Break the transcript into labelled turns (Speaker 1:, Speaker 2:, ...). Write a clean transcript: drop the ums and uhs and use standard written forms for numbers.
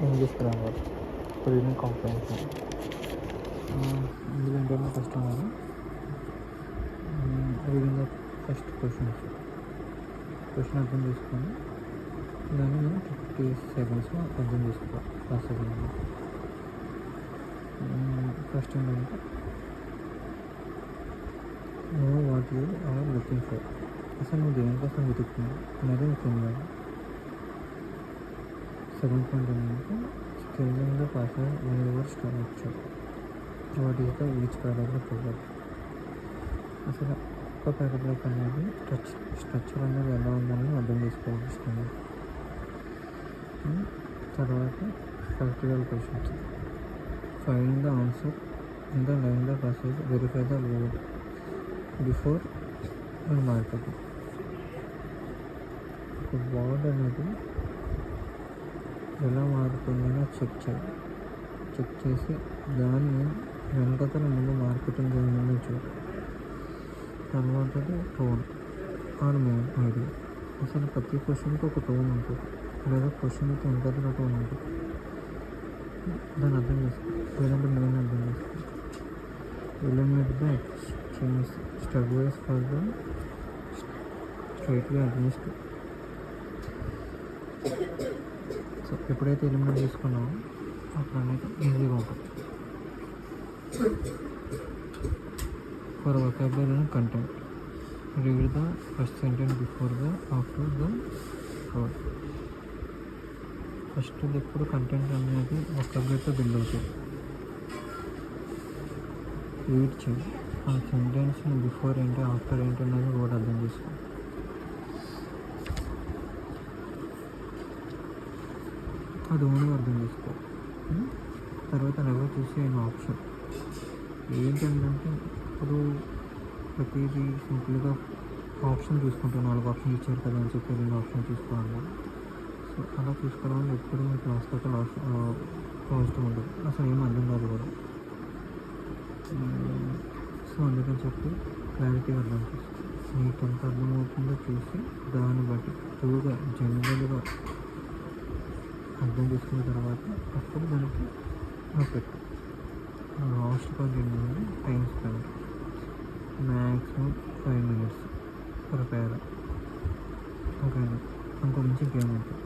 Speaker 1: ఏం తీసుకురావాలి reading comprehension. ఇందులో ఏంటంటే ఫస్ట్ మనం రీడింగ్ ఆఫ్ ఫస్ట్ క్వశ్చన్ అర్థం చేసుకొని దాన్ని మనం 50 సెకండ్స్లో అర్థం చేసుకోవాలి. ఫస్ట్ ఏంటంటే know what you are looking for. అసలు నువ్వు దేనికోసం వెతుకుతున్నావు అనేది ముఖ్యంగా. సెకండ్ పాయింట్ ఏంటంటే skilling the partner one your structure. What is the each paragraph over. అసలు ఒక్క పారాగ్రాఫ్ అనేది స్ట్రక్చర్ అనేది ఎలా ఉందని అర్థం చేసుకోవాల్సింది. తర్వాత practical questions. Find the answer in the line the passage. Verify the word before and marketing. ఒక వర్డ్ అనేది ఎలా మారుతుందని చెక్ చేసి దాన్ని వెనకతల ముందు మార్కెటింగ్ చేయమని చూడు. తర్వాతది టోన్ ఆర్ మెయిన్ ఐడియా. అసలు ప్రతి క్వశ్చన్కి ఒక టోన్ ఉంటుంది, లేదా క్వశ్చన్కి వెనకతల టోన్ ఉంటుంది. దాన్ని అర్థం చేసుకో, లేదంటే మెయిన్ అర్థం చేసుకో. Eliminate the extremes. Step for the straightly అగ్నిస్ట్. So ఎప్పుడైతే ఎలిమినేట్ చేసుకున్నామో అప్పుడు అనేది ఈజీగా ఉంటుంది. For vocabulary and content, read the first sentence before the after the word. First ఎప్పుడు కంటెంట్ అనేది వొకాబులరీతో బిల్డ్ అవుతుంది. రీడ్ చేయండి, ఆ సెంటెన్స్ని బిఫోర్ ఏంటి ఆఫ్టర్ ఏంటి అనేది కూడా అర్థం చేసుకోండి. అది ఓన్గా అర్థం చేసుకోవాలి. తర్వాత నెవర్ చూసి అయిన ఆప్షన్ ఏంటంటే ఇప్పుడు ప్రతిదీ సింపుల్గా ఆప్షన్ చూసుకుంటాం. 4 ఆప్షన్ ఇచ్చారు కదా అని చెప్పి 2 ఆప్షన్ చూసుకోవాలి. సో అలా చూసుకోవడం వల్ల ఎప్పుడు మీకు లాస్ట్ దాకా అవసరం ఉండదు, అసలు ఏం అర్థం కాదు కూడా. సో అందుకని చెప్పి క్లారిటీగా అర్థం చేసుకోండి. మీకు ఎంత అర్థమవుతుందో చూసి దాన్ని బట్టి టూగా జనరల్గా అర్థం చేసుకున్న తర్వాత అప్పుడు దానికి పెట్టు. లాస్ట్ పాయింట్ ఏంటంటే time spend. Maximum 5 minutes per para. ఓకేనా, ఇంకో నుంచి ఇంకేముంటుంది.